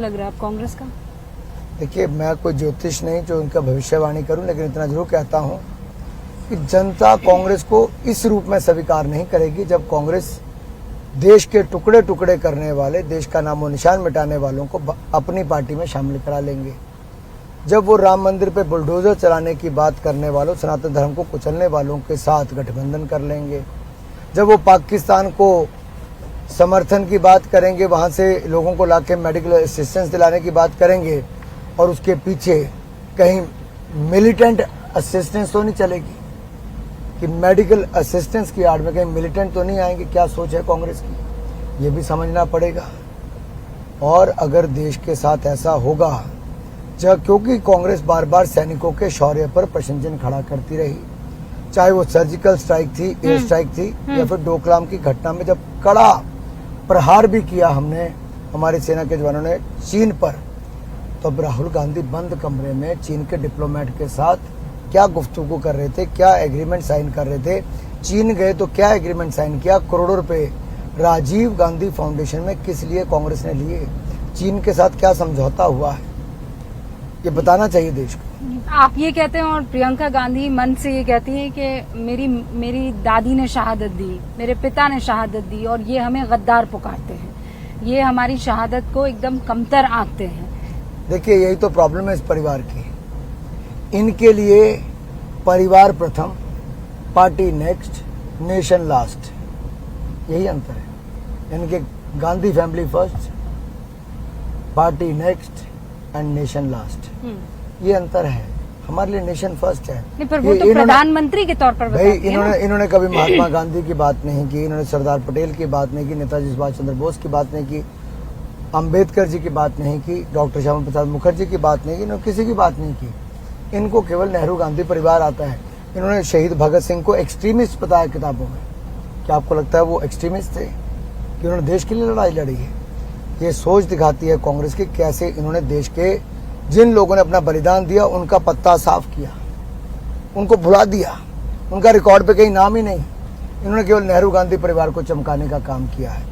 लग रहा है आप कांग्रेस का? देखिए, मैं कोई ज्योतिष नहीं जो उनका भविष्यवाणी करूं, लेकिन इतना जरूर कहता हूं कि जनता कांग्रेस को इस रूप में स्वीकार नहीं करेगी जब कांग्रेस देश के टुकड़े टुकड़े करने वाले, देश का नामो निशान मिटाने वालों को अपनी पार्टी में शामिल करा लेंगे। जब वो राम मंदिर पे बुलडोजर चलाने की बात करने वालों, सनातन धर्म को कुचलने वालों के साथ गठबंधन कर लेंगे। जब वो पाकिस्तान को समर्थन की बात करेंगे, वहाँ से लोगों को लाके मेडिकल असिस्टेंस दिलाने की बात करेंगे और उसके पीछे कहीं मिलिटेंट असिस्टेंस तो नहीं चलेगी कि मेडिकल असिस्टेंस की आड़ में कहीं मिलिटेंट तो नहीं आएंगे। क्या सोच है कांग्रेस की, ये भी समझना पड़ेगा। और अगर देश के साथ ऐसा होगा, जब क्योंकि कांग्रेस बार बार सैनिकों के शौर्य पर प्रश्न चिन्ह खड़ा करती रही, चाहे वो सर्जिकल स्ट्राइक थी, एयर स्ट्राइक थी, या फिर डोकलाम की घटना में जब कड़ा प्रहार भी किया हमने, हमारी सेना के जवानों ने चीन पर, तो अब राहुल गांधी बंद कमरे में चीन के डिप्लोमेट के साथ क्या गुफ्तगू कर रहे थे, क्या एग्रीमेंट साइन कर रहे थे। चीन गए तो क्या एग्रीमेंट साइन किया, करोड़ों रुपए राजीव गांधी फाउंडेशन में किस लिए कांग्रेस ने लिए, चीन के साथ क्या समझौता हुआ है, ये बताना चाहिए देश को। आप ये कहते हैं और प्रियंका गांधी मन से ये कहती है कि मेरी दादी ने शहादत दी, मेरे पिता ने शहादत दी और ये हमें गद्दार पुकारते हैं, ये हमारी शहादत को एकदम कमतर आंकते हैं। देखिए, यही तो प्रॉब्लम है इस परिवार की। इनके लिए परिवार प्रथम, पार्टी नेक्स्ट, नेशन लास्ट, यही अंतर है। इनके Gandhi family first, party next and nation last, ये अंतर है। हमारे लिए नेशन फर्स्ट है। नहीं, पर वो तो प्रधानमंत्री के तौर पर भाई इन्होंने कभी महात्मा गांधी की बात नहीं की, इन्होंने सरदार पटेल की बात नहीं की, नेताजी सुभाष चंद्र बोस की बात नहीं की, अंबेडकर जी की बात नहीं की, डॉक्टर श्यामा प्रसाद मुखर्जी की बात नहीं की, इन्होंने किसी की बात नहीं की। इनको केवल नेहरू गांधी परिवार आता है। इन्होंने शहीद भगत सिंह को एक्सट्रीमिस्ट बताया किताबों में। क्या आपको लगता है वो एक्सट्रीमिस्ट थे कि उन्होंने देश के लिए लड़ाई लड़ी है? ये सोच दिखाती है कांग्रेस की, कैसे इन्होंने देश के जिन लोगों ने अपना बलिदान दिया उनका पत्ता साफ किया, उनको भुला दिया, उनका रिकॉर्ड पे कहीं नाम ही नहीं। इन्होंने केवल नेहरू गांधी परिवार को चमकाने का काम किया है।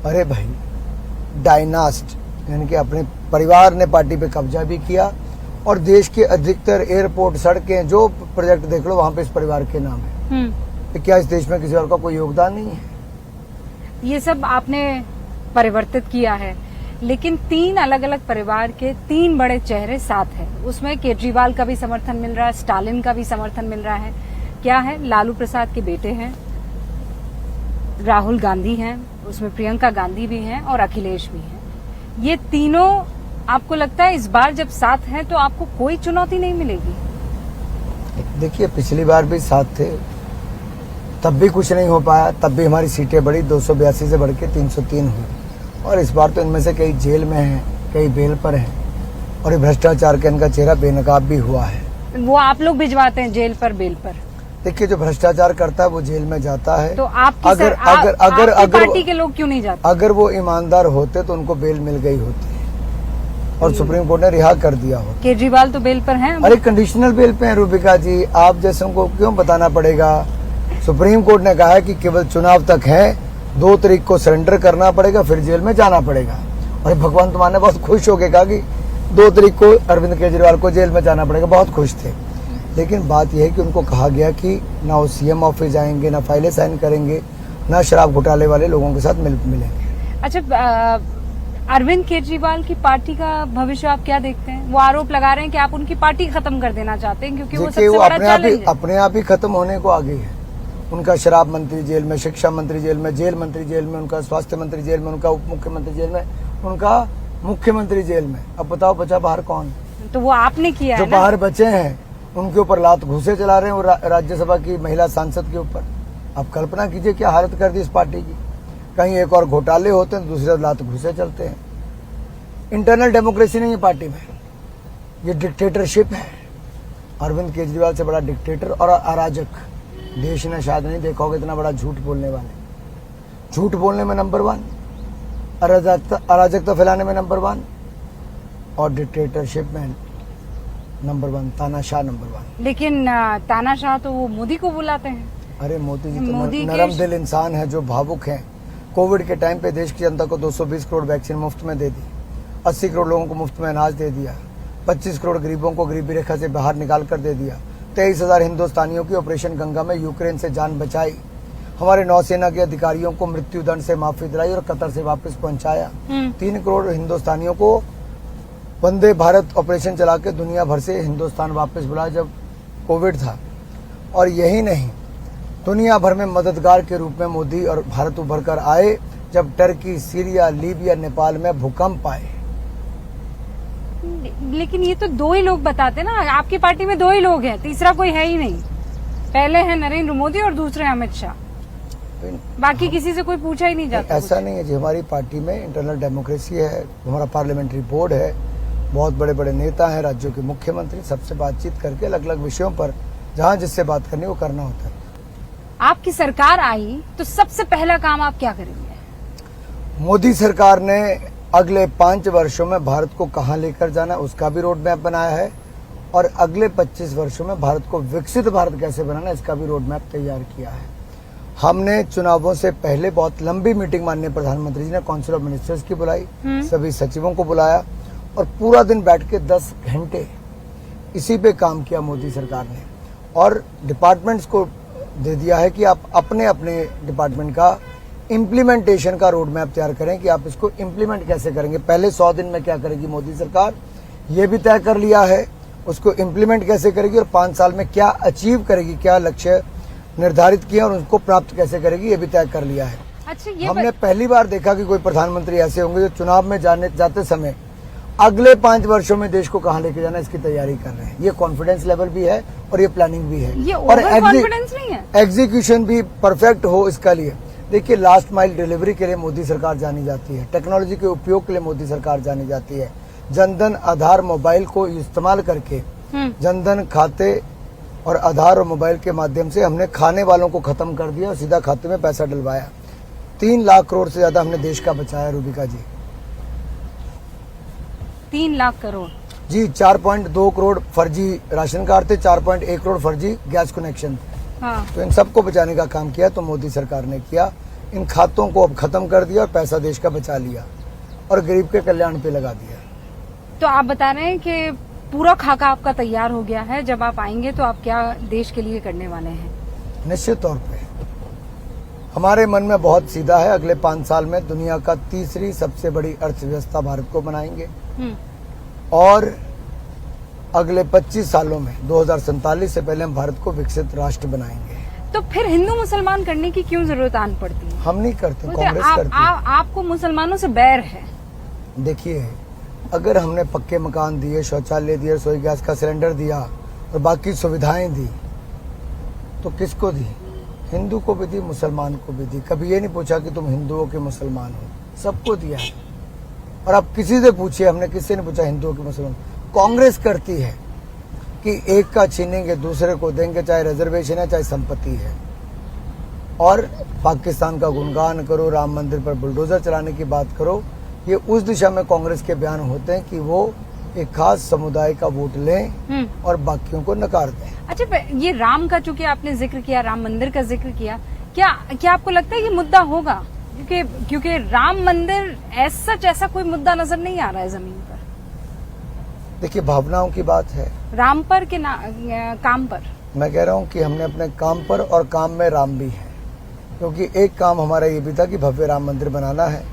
अरे भाई, डायनास्ट यानी कि अपने परिवार ने पार्टी पे कब्जा भी किया और देश के अधिकतर एयरपोर्ट, सड़कें, जो प्रोजेक्ट देख लो वहां पे इस परिवार के नाम है। तो क्या इस देश में किसी और का कोई योगदान नहीं है? ये सब आपने परिवर्तित किया है, लेकिन 3 अलग अलग परिवार के 3 बड़े चेहरे साथ हैं। उसमें केजरीवाल का भी समर्थन मिल रहा है, स्टालिन का भी समर्थन मिल रहा है। क्या है, लालू प्रसाद के बेटे हैं, राहुल गांधी हैं, उसमें प्रियंका गांधी भी हैं और अखिलेश भी हैं। ये तीनों आपको लगता है इस बार जब साथ हैं तो आपको कोई चुनौती नहीं मिलेगी? देखिए, पिछली बार भी साथ थे, तब भी कुछ नहीं हो पाया, तब भी हमारी सीटें बढ़ी, 282 से बढ़ के 303 हुई। और इस बार तो इनमें से कई जेल में हैं, कई बेल पर हैं और ये भ्रष्टाचार का इनका चेहरा बेनकाब भी हुआ है। वो आप लोग भिजवाते हैं जेल पर, बेल पर? देखिए, जो भ्रष्टाचार करता है वो जेल में जाता है। तो आपकी अगर पार्टी के लोग क्यों नहीं जाते? अगर वो ईमानदार होते तो उनको बेल मिल गई होती और सुप्रीम कोर्ट ने रिहा कर दिया होता। केजरीवाल तो बेल पर हैं। अरे कंडीशनल बेल पे है रूबिका जी, आप जैसों को क्यों बताना पड़ेगा? सुप्रीम कोर्ट ने कहा है कि केवल चुनाव तक है, 2 तारीख को सरेंडर करना पड़ेगा, फिर जेल में जाना पड़ेगा। और भगवान तुम्हारे बहुत खुश होके कहा कि 2 तारीख को अरविंद केजरीवाल को जेल में जाना पड़ेगा, बहुत खुश थे। लेकिन बात यह है कि उनको कहा गया कि ना वो सीएम ऑफिस जाएंगे, ना फाइलें साइन करेंगे, ना शराब घोटाले वाले लोगों के साथ मिलेंगे। अच्छा, अरविंद केजरीवाल की पार्टी का भविष्य आप क्या देखते हैं? वो आरोप लगा रहे हैं कि आप उनकी पार्टी खत्म कर देना चाहते हैं क्योंकि वो सबसे बड़ा चैलेंज है। अपने आप ही खत्म होने को आ गई है। उनका शराब मंत्री जेल में, शिक्षा मंत्री जेल में, जेल मंत्री जेल में, उनका स्वास्थ्य मंत्री जेल में, उनका उप मुख्यमंत्री जेल में, उनका मुख्यमंत्री जेल में। अब बताओ बचा बाहर कौन? तो वो आपने किया जो है ना? बाहर बचे हैं उनके ऊपर लात घूसे चला रहे हैं राज्यसभा की महिला सांसद के ऊपर। अब कल्पना कीजिए क्या हालत कर दी इस पार्टी की। कहीं एक और घोटाले होते हैं, दूसरे लात घूसे चलते हैं। इंटरनल डेमोक्रेसी नहीं है पार्टी में, ये डिक्टेटरशिप है। अरविंद केजरीवाल से बड़ा डिक्टेटर और अराजक देश ने शायद नहीं देखा होगा। इतना बड़ा झूठ बोलने वाले, झूठ बोलने में नंबर 1, अराजकता फैलाने में नंबर 1 और डिक्टेटरशिप में नंबर 1, तानाशाह नंबर 1। लेकिन तानाशाह तो वो मोदी को बुलाते हैं। अरे मोदी जी तो नरम दिल इंसान है, जो भावुक हैं। कोविड के टाइम पे देश की जनता को 220 करोड़ वैक्सीन मुफ्त में दे दी 80 करोड़ लोगों को मुफ्त में अनाज दे दिया, 25 करोड़ गरीबों को गरीबी रेखा से बाहर निकाल कर दे दिया, 23,000 हिंदुस्तानियों की ऑपरेशन गंगा में यूक्रेन से जान बचाई, हमारे नौसेना के अधिकारियों को मृत्यु दंड से माफी दिलाई और कतर से वापस पहुंचाया, 3 करोड़ हिंदुस्तानियों को वंदे भारत ऑपरेशन चला के दुनिया भर से हिंदुस्तान वापस बुलाया जब कोविड था। और यही नहीं, दुनिया भर में मददगार के रूप में मोदी और भारत उभर कर आए जब टर्की, सीरिया, लीबिया, नेपाल में भूकंप आए। लेकिन ये तो 2 ही लोग बताते ना, आपकी पार्टी में 2 ही लोग हैं, तीसरा कोई है ही नहीं। पहले है नरेंद्र मोदी और दूसरे अमित शाह, बाकी किसी से कोई पूछा ही नहीं जाता। ऐसा नहीं है जी, हमारी पार्टी में इंटरनल डेमोक्रेसी है, हमारा पार्लियामेंट्री बोर्ड है, बहुत बड़े बड़े नेता हैं, राज्यों के मुख्यमंत्री, सबसे बातचीत करके अलग अलग विषयों पर जहां जिससे बात करनी वो करना होता है। आपकी सरकार आई तो सबसे पहला काम आप क्या करेंगे? मोदी सरकार ने अगले 5 वर्षों में भारत को कहां लेकर जाना उसका भी रोड मैप बनाया है, और अगले 25 वर्षों में भारत को विकसित भारत कैसे बनाना इसका भी रोड मैप तैयार किया है। हमने चुनावों से पहले बहुत लंबी मीटिंग माननीय प्रधानमंत्री जी ने काउंसिल ऑफ मिनिस्टर्स की बुलाई, सभी सचिवों को बुलाया और पूरा दिन बैठ के 10 घंटे इसी पे काम किया मोदी सरकार ने, और डिपार्टमेंट्स को दे दिया है कि आप अपने अपने डिपार्टमेंट का इम्प्लीमेंटेशन का रोड मैप तैयार करें कि आप इसको इम्प्लीमेंट कैसे करेंगे। पहले 100 दिन में क्या करेगी मोदी सरकार ये भी तय कर लिया है, उसको इम्प्लीमेंट कैसे करेगी और 5 साल में क्या अचीव करेगी, क्या लक्ष्य निर्धारित किया और उनको प्राप्त कैसे करेगी ये भी तय कर लिया है। अच्छा, ये हमने पहली बार देखा कि कोई प्रधानमंत्री ऐसे होंगे जो चुनाव में जाते समय अगले 5 वर्षों में देश को कहां लेके जाना इसकी तैयारी कर रहे हैं। ये कॉन्फिडेंस लेवल भी है और ये प्लानिंग भी है, ये और कॉन्फिडेंस नहीं है, एग्जीक्यूशन भी परफेक्ट हो इसका लिए। देखिए, लास्ट माइल डिलीवरी के लिए मोदी सरकार जानी जाती है, टेक्नोलॉजी के उपयोग के लिए मोदी सरकार जानी जाती है। जनधन आधार मोबाइल को इस्तेमाल करके जनधन खाते और आधार और मोबाइल के माध्यम से हमने खाने वालों को खत्म कर दिया और सीधा खाते में पैसा डलवाया। 3 लाख करोड़ से ज्यादा हमने देश का बचाया रूबिका जी। 3 लाख करोड़ जी, 4.2 करोड़ फर्जी राशन कार्ड थे, 4.1 करोड़ फर्जी गैस कनेक्शन थे। हाँ। तो इन सबको बचाने का काम किया तो मोदी सरकार ने किया। इन खातों को अब खत्म कर दिया और पैसा देश का बचा लिया और गरीब के कल्याण पे लगा दिया। तो आप बता रहे हैं कि पूरा खाका आपका तैयार हो गया है, जब आप आएंगे तो आप क्या देश के लिए करने वाले हैं? निश्चित तौर पे हमारे मन में बहुत सीधा है, अगले 5 साल में दुनिया का तीसरी सबसे बड़ी अर्थव्यवस्था भारत को बनाएंगे और अगले 25 सालों में 2047 से पहले हम भारत को विकसित राष्ट्र बनाएंगे। तो फिर हिंदू मुसलमान करने की क्यों जरूरत आन पड़ती है? हम नहीं करते, कांग्रेस करती है। आपको मुसलमानों से बैर है? देखिए, अगर हमने पक्के मकान दिए, शौचालय दिए, रसोई गैस का सिलेंडर दिया और बाकी सुविधाएं दी तो किसको दी? हिंदू को भी दी, मुसलमान को भी दी। कभी ये नहीं पूछा कि तुम हिंदुओं के मुसलमान हो, सबको दिया है। और आप किसी से पूछिए, हमने किससे नहीं पूछा हिंदुओं के मुसलमान। कांग्रेस करती है कि एक का छीनेंगे दूसरे को देंगे, चाहे रिजर्वेशन है चाहे संपत्ति है। और पाकिस्तान का गुणगान करो, राम मंदिर पर बुलडोजर चलाने की बात करो, ये उस दिशा में कांग्रेस के बयान होते हैं कि वो एक खास समुदाय का वोट लें और बाकियों को नकार दें। अच्छा, ये राम का चूंकि आपने जिक्र किया, राम मंदिर का जिक्र किया, क्या आपको लगता है ये मुद्दा होगा? क्योंकि राम मंदिर ऐसा कोई मुद्दा नजर नहीं आ रहा है जमीन पर। देखिए, भावनाओं की बात है। राम पर के काम पर? मैं कह रहा हूँ कि हमने अपने काम पर और काम में राम भी है, क्योंकि एक काम हमारा ये भी था कि भव्य राम मंदिर बनाना है।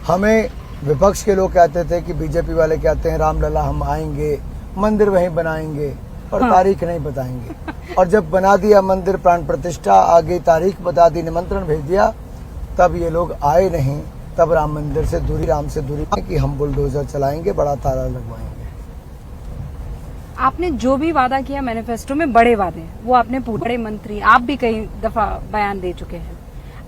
हमें विपक्ष के लोग कहते थे कि बीजेपी वाले कहते हैं रामलला हम आएंगे, मंदिर वहीं बनाएंगे और तारीख नहीं बताएंगे। और जब बना दिया मंदिर, प्राण प्रतिष्ठा आ गई, तारीख बता दी, निमंत्रण भेज दिया, तब ये लोग आए नहीं। तब राम मंदिर से दूरी, राम से दूरी कि हम बुलडोजर चलाएंगे, बड़ा ताला लगवाएंगे। आपने जो भी वादा किया मैनिफेस्टो में, बड़े वादे, वो आपने पूरे। बड़े मंत्री आप भी कई दफा बयान दे चुके हैं।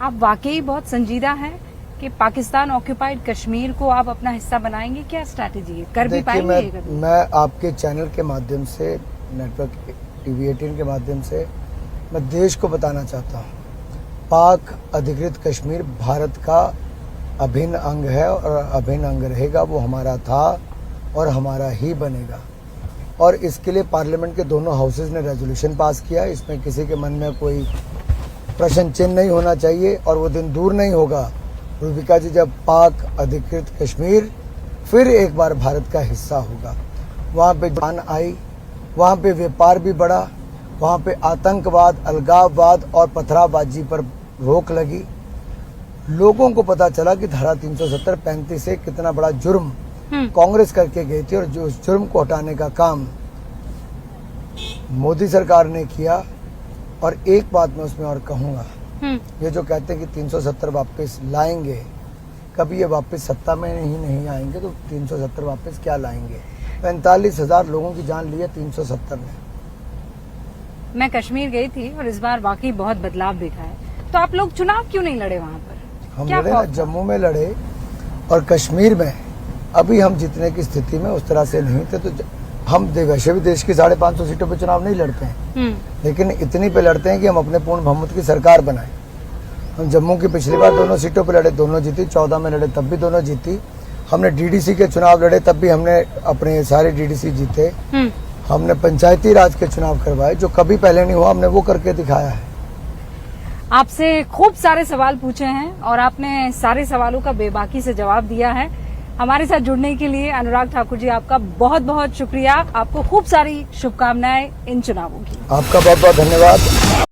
आप वाकई बहुत संजीदा हैं कि पाकिस्तान ऑक्यूपाइड कश्मीर को आप अपना हिस्सा बनाएंगे। क्या स्ट्रैटेजी है? कर भी पाएंगे? मैं आपके चैनल के माध्यम से, नेटवर्क टीवी 18 के माध्यम से मैं देश को बताना चाहता हूँ, पाक अधिकृत कश्मीर भारत का अभिन्न अंग है और अभिन्न अंग रहेगा। वो हमारा था और हमारा ही बनेगा। और इसके लिए पार्लियामेंट के दोनों हाउसेज ने रेजोल्यूशन पास किया। इसमें किसी के मन में कोई प्रश्न चिन्ह नहीं होना चाहिए और वो दिन दूर नहीं होगा रूबिका जी जब पाक अधिकृत कश्मीर फिर एक बार भारत का हिस्सा होगा। वहाँ पे जान आई, वहाँ पे व्यापार भी बढ़ा, वहाँ पे आतंकवाद, अलगाववाद और पथराबाजी पर रोक लगी। लोगों को पता चला कि धारा 370 35 से कितना बड़ा जुर्म कांग्रेस करके गई थी, और जो उस जुर्म को हटाने का काम मोदी सरकार ने किया। और एक बात मैं उसमें और कहूंगा, ये जो कहते हैं कि 370 वापस लाएंगे, कभी ये वापस सत्ता में नहीं आएंगे तो 370 वापस क्या लाएंगे? 45,000 लोगों की जान ली है 370 ने। मैं कश्मीर गई थी और इस बार वाकई बहुत बदलाव दिखा है। तो आप लोग चुनाव क्यों नहीं लड़े वहाँ पर? हम क्या लड़े ना, जम्मू में लड़े और कश्मीर में अभी हम जीतने की स्थिति में उस तरह से नहीं थे। तो हम वैसे भी देश की 550 सीटों पे चुनाव नहीं लड़ते हैं, लेकिन इतनी पे लड़ते हैं कि हम अपने पूर्ण बहुमत की सरकार बनाए। हम जम्मू की पिछली बार दोनों सीटों पे लड़े, दोनों जीती। 14 में लड़े तब भी दोनों जीती। हमने डीडीसी के चुनाव लड़े तब भी हमने अपने सारे डीडीसी जीते। हमने पंचायती राज के चुनाव करवाए, जो कभी पहले नहीं हुआ, हमने वो करके दिखाया है। आपसे खूब सारे सवाल पूछे हैं और आपने सारे सवालों का बेबाकी से जवाब दिया है। हमारे साथ जुड़ने के लिए अनुराग ठाकुर जी, आपका बहुत बहुत शुक्रिया। आपको खूब सारी शुभकामनाएं इन चुनावों की। आपका बहुत बहुत धन्यवाद।